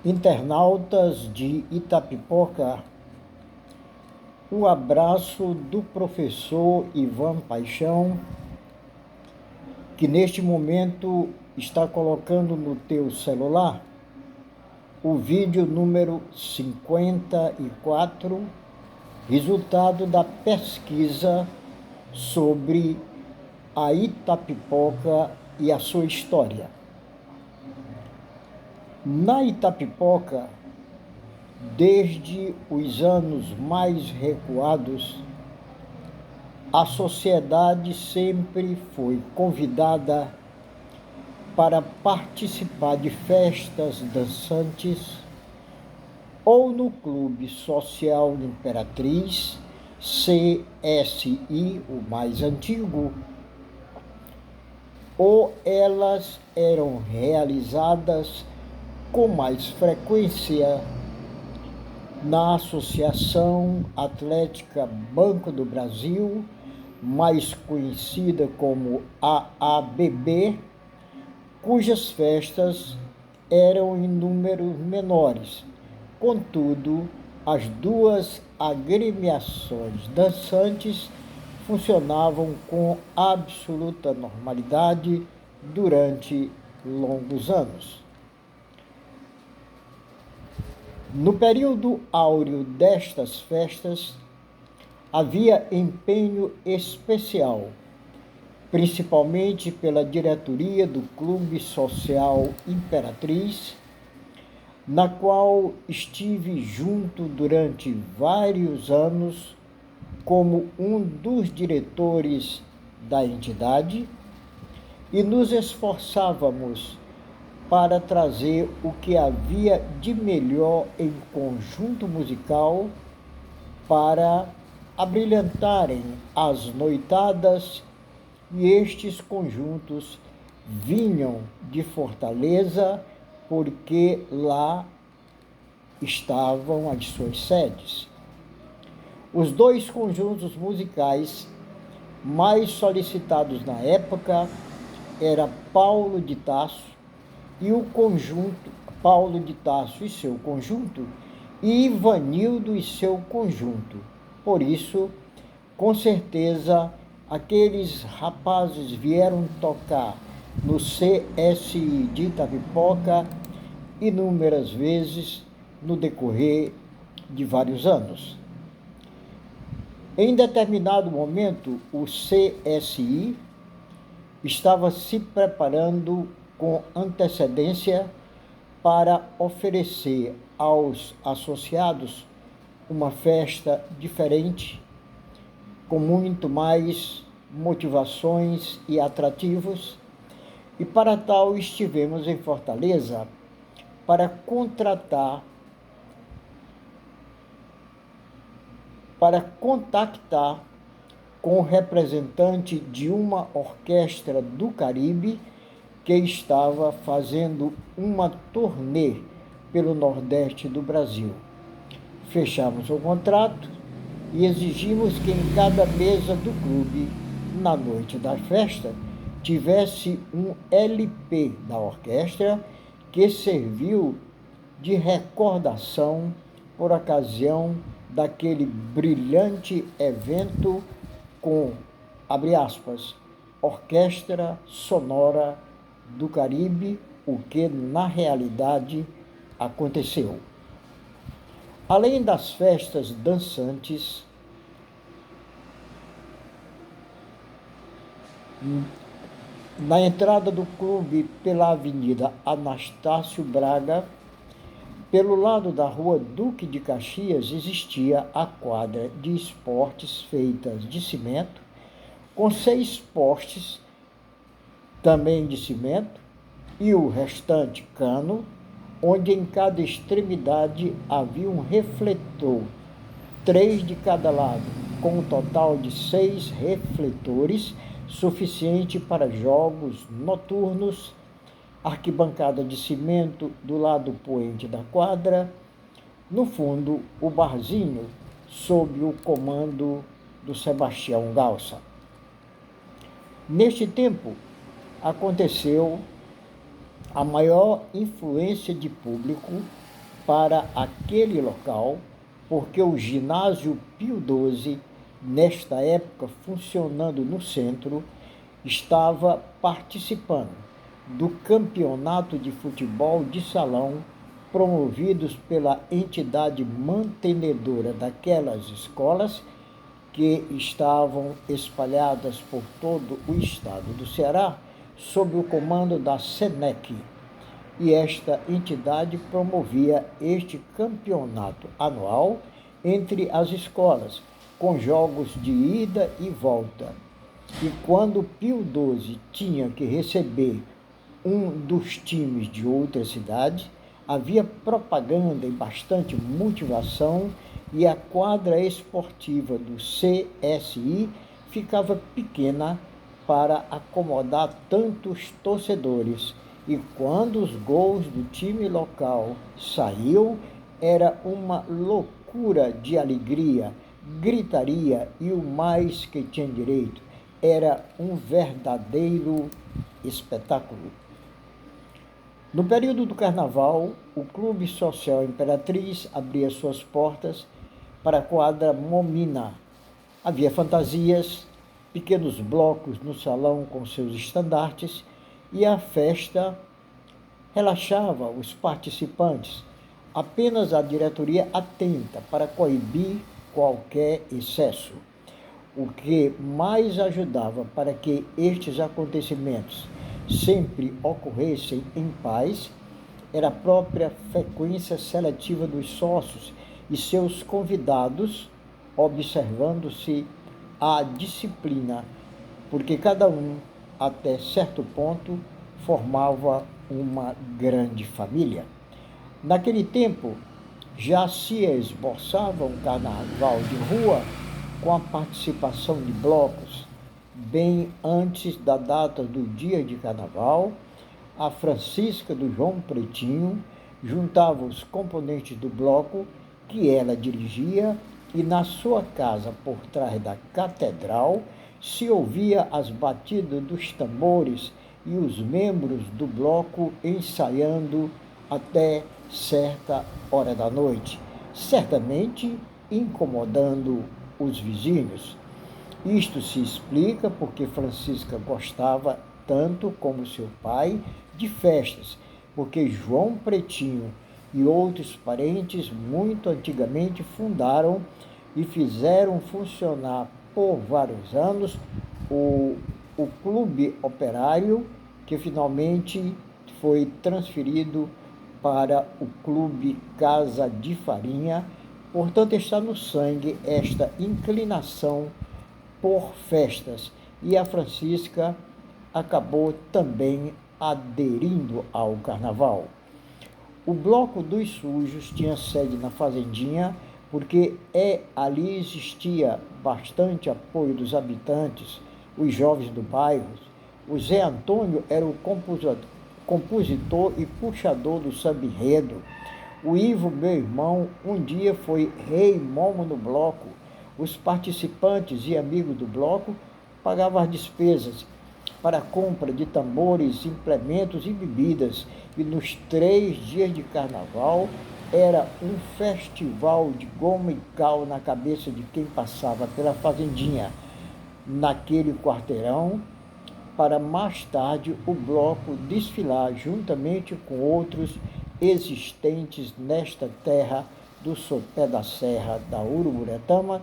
Internautas de Itapipoca, um abraço do professor Ivan Paixão, que neste momento está colocando no teu celular o vídeo número 54, resultado da pesquisa sobre a Itapipoca e a sua história. Na Itapipoca, desde os anos mais recuados, a sociedade sempre foi convidada para participar de festas dançantes ou no Clube Social Imperatriz, CSI, o mais antigo, ou elas eram realizadas com mais frequência na Associação Atlética Banco do Brasil, mais conhecida como AABB, cujas festas eram em números menores. Contudo, as duas agremiações dançantes funcionavam com absoluta normalidade durante longos anos. No período áureo destas festas, havia empenho especial, principalmente pela diretoria do Clube Social Imperatriz, na qual estive junto durante vários anos como um dos diretores da entidade, e nos esforçávamos para trazer o que havia de melhor em conjunto musical para abrilhantarem as noitadas, e estes conjuntos vinham de Fortaleza porque lá estavam as suas sedes. Os dois conjuntos musicais mais solicitados na época era Paulo de Tarso e o conjunto, Paulo de Tarso e seu conjunto, e Ivanildo e seu conjunto. Por isso, com certeza, aqueles rapazes vieram tocar no CSI de Itapipoca inúmeras vezes no decorrer de vários anos. Em determinado momento, o CSI estava se preparando com antecedência para oferecer aos associados uma festa diferente, com muito mais motivações e atrativos, e para tal estivemos em Fortaleza para contactar com o representante de uma orquestra do Caribe que estava fazendo uma turnê pelo Nordeste do Brasil. Fechamos o contrato e exigimos que em cada mesa do clube, na noite da festa, tivesse um LP da orquestra que serviu de recordação por ocasião daquele brilhante evento com, abre aspas, Orquestra Sonora do Caribe, o que na realidade aconteceu. Além das festas dançantes, na entrada do clube pela Avenida Anastácio Braga, pelo lado da Rua Duque de Caxias, existia a quadra de esportes feitas de cimento, com 6 postes também de cimento, e o restante cano, onde em cada extremidade havia um refletor, 3 de cada lado, com um total de 6 refletores, suficiente para jogos noturnos, arquibancada de cimento do lado poente da quadra, no fundo o barzinho, sob o comando do Sebastião Galça. Neste tempo, aconteceu a maior influência de público para aquele local, porque o ginásio Pio XII, nesta época funcionando no centro, estava participando do campeonato de futebol de salão promovidos pela entidade mantenedora daquelas escolas que estavam espalhadas por todo o estado do Ceará, sob o comando da SENEC. E esta entidade promovia este campeonato anual entre as escolas, com jogos de ida e volta. E quando Pio XII tinha que receber um dos times de outra cidade, havia propaganda e bastante motivação, e a quadra esportiva do CSI ficava pequena para acomodar tantos torcedores. E quando os gols do time local saíam, era uma loucura de alegria, gritaria e o mais que tinha direito. Era um verdadeiro espetáculo. No período do Carnaval, o Clube Social Imperatriz abria suas portas para a quadra Momina. Havia fantasias, pequenos blocos no salão com seus estandartes, e a festa relaxava os participantes, apenas a diretoria atenta para coibir qualquer excesso. O que mais ajudava para que estes acontecimentos sempre ocorressem em paz era a própria frequência seletiva dos sócios e seus convidados, observando-se a disciplina, porque cada um, até certo ponto, formava uma grande família. Naquele tempo, já se esboçava um carnaval de rua com a participação de blocos. Bem antes da data do dia de carnaval, a Francisca do João Pretinho juntava os componentes do bloco que ela dirigia, e na sua casa por trás da catedral se ouvia as batidas dos tambores e os membros do bloco ensaiando até certa hora da noite, certamente incomodando os vizinhos. Isto se explica porque Francisca gostava tanto como seu pai de festas, porque João Pretinho e outros parentes muito antigamente fundaram e fizeram funcionar por vários anos o Clube Operário, que finalmente foi transferido para o Clube Casa de Farinha. Portanto, está no sangue esta inclinação por festas, e a Francisca acabou também aderindo ao carnaval. O Bloco dos Sujos tinha sede na Fazendinha, porque ali existia bastante apoio dos habitantes, os jovens do bairro. O Zé Antônio era o compositor e puxador do samba-enredo. O Ivo, meu irmão, um dia foi rei momo no bloco. Os participantes e amigos do bloco pagavam as despesas para a compra de tambores, implementos e bebidas. E nos 3 dias de carnaval era um festival de goma e cal na cabeça de quem passava pela Fazendinha, naquele quarteirão, para mais tarde o bloco desfilar juntamente com outros existentes nesta terra do sopé da serra da Uruburetama,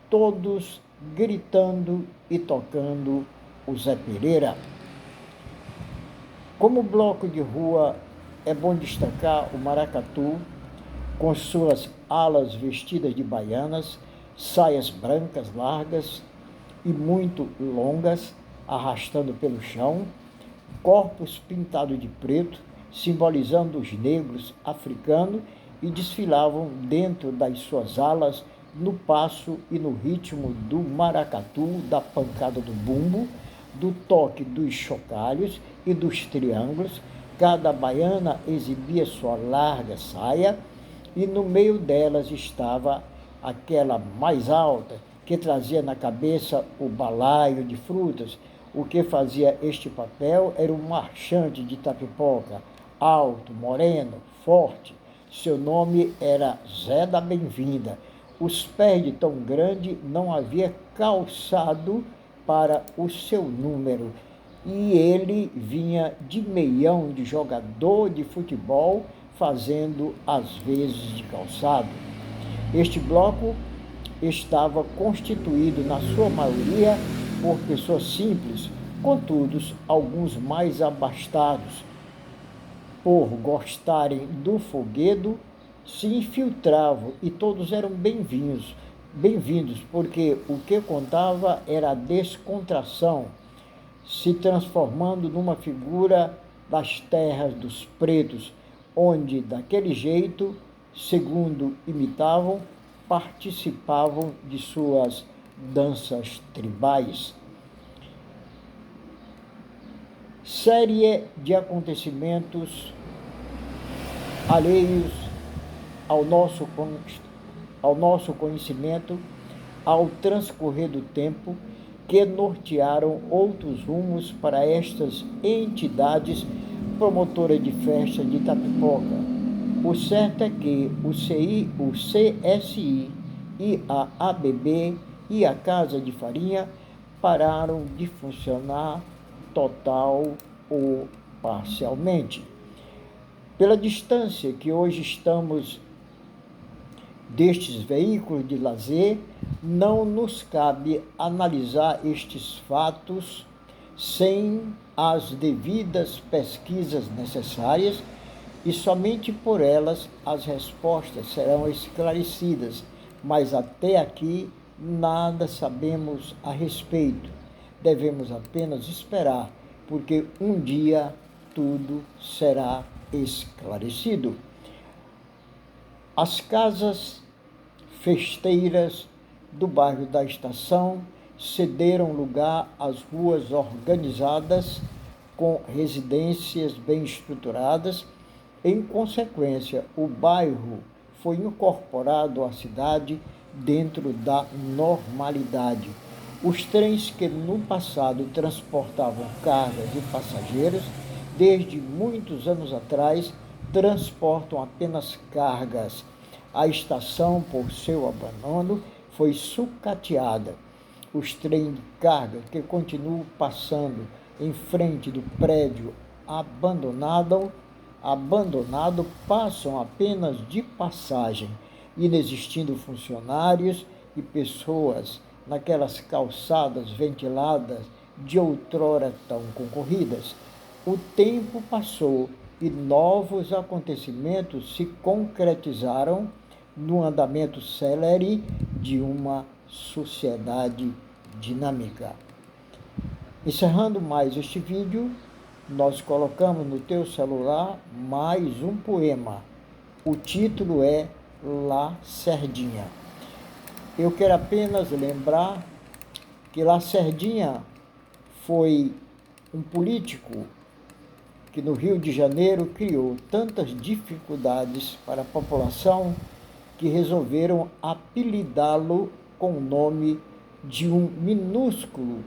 todos gritando e tocando o Zé Pereira. Como bloco de rua, é bom destacar o maracatu, com suas alas vestidas de baianas, saias brancas largas e muito longas, arrastando pelo chão, corpos pintados de preto, simbolizando os negros africanos, e desfilavam dentro das suas alas, no passo e no ritmo do maracatu, da pancada do bumbo, do toque dos chocalhos e dos triângulos. Cada baiana exibia sua larga saia, e no meio delas estava aquela mais alta, que trazia na cabeça o balaio de frutas. O que fazia este papel era um marchante de tapipoca, alto, moreno, forte, Seu nome era Zé da Bem-vinda. Os pés de tão grande não havia calçado para o seu número. E ele vinha de meião de jogador de futebol, fazendo as vezes de calçado. Este bloco estava constituído, na sua maioria, por pessoas simples, contudo, alguns mais abastados, por gostarem do folguedo, se infiltravam e todos eram bem-vindos, porque o que contava era a descontração, se transformando numa figura das terras dos pretos, onde, daquele jeito, segundo imitavam, participavam de suas danças tribais. Série de acontecimentos alheios ao nosso conhecimento, ao transcorrer do tempo, que nortearam outros rumos para estas entidades promotoras de festa de Itapipoca. O certo é que o CSI e a ABB e a Casa de Farinha pararam de funcionar total ou parcialmente. Pela distância que hoje estamos destes veículos de lazer, não nos cabe analisar estes fatos sem as devidas pesquisas necessárias e somente por elas as respostas serão esclarecidas, mas até aqui nada sabemos a respeito. Devemos apenas esperar, porque um dia tudo será esclarecido. As casas festeiras do bairro da Estação cederam lugar às ruas organizadas com residências bem estruturadas. Em consequência, o bairro foi incorporado à cidade dentro da normalidade. Os trens que no passado transportavam cargas e passageiros, desde muitos anos atrás, transportam apenas cargas. A estação, por seu abandono, foi sucateada. Os trens de carga que continuam passando em frente do prédio abandonado passam apenas de passagem, inexistindo funcionários e pessoas naquelas calçadas ventiladas de outrora tão concorridas. O tempo passou e novos acontecimentos se concretizaram no andamento célere de uma sociedade dinâmica. Encerrando mais este vídeo, nós colocamos no teu celular mais um poema. O título é Lacerdinha. Eu quero apenas lembrar que Lacerdinha foi um político que no Rio de Janeiro criou tantas dificuldades para a população que resolveram apelidá-lo com o nome de um minúsculo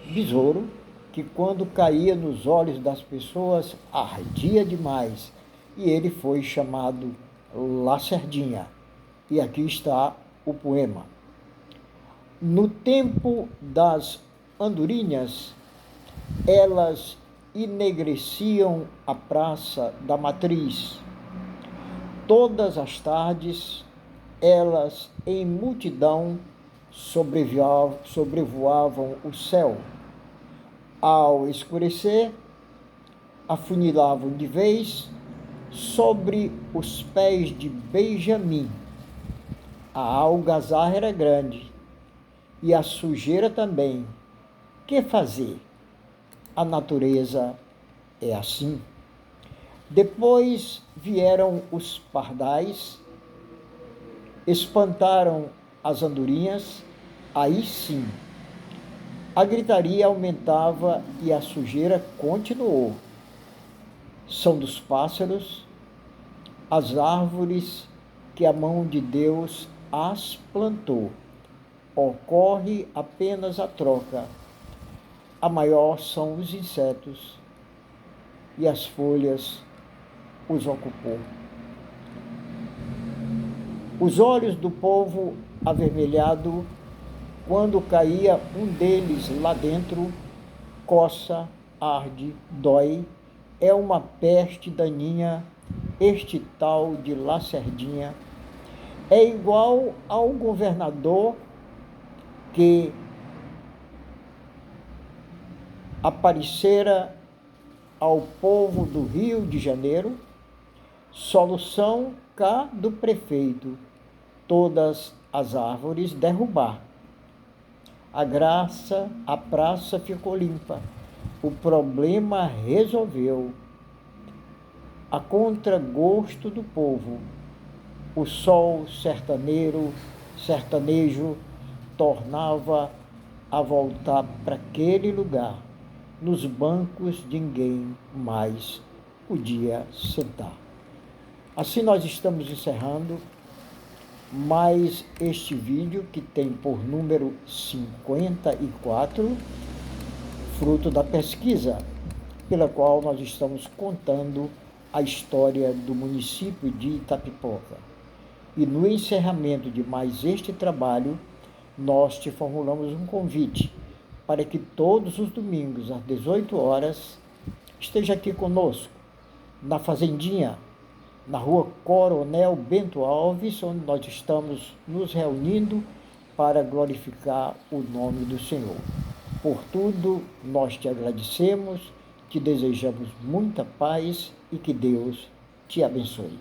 besouro que, quando caía nos olhos das pessoas, ardia demais. E ele foi chamado Lacerdinha. E aqui está o poema. No tempo das andorinhas, elas enegreciam a praça da Matriz. Todas as tardes, elas em multidão sobrevoavam o céu. Ao escurecer, afunilavam de vez sobre os pés de Benjamim. A algazarra era grande e a sujeira também. Que fazer? A natureza é assim. Depois vieram os pardais, espantaram as andorinhas, aí sim. A gritaria aumentava e a sujeira continuou. São dos pássaros, as árvores que a mão de Deus as plantou. Ocorre apenas a troca. A maior são os insetos e as folhas os ocupou. Os olhos do povo avermelhado, quando caía um deles lá dentro, coça, arde, dói, é uma peste daninha, este tal de Lacerdinha. É igual ao governador que aparecera ao povo do Rio de Janeiro, solução cá do prefeito, todas as árvores derrubar. A praça ficou limpa, o problema resolveu. A contragosto do povo, o sol sertanejo tornava a voltar para aquele lugar. Nos bancos ninguém mais podia sentar. Assim nós estamos encerrando mais este vídeo, que tem por número 54, fruto da pesquisa pela qual nós estamos contando a história do município de Itapipoca. E no encerramento de mais este trabalho, nós te formulamos um convite para que todos os domingos, às 18 horas, esteja aqui conosco, na Fazendinha, na rua Coronel Bento Alves, onde nós estamos nos reunindo para glorificar o nome do Senhor. Por tudo, nós te agradecemos, te desejamos muita paz e que Deus te abençoe.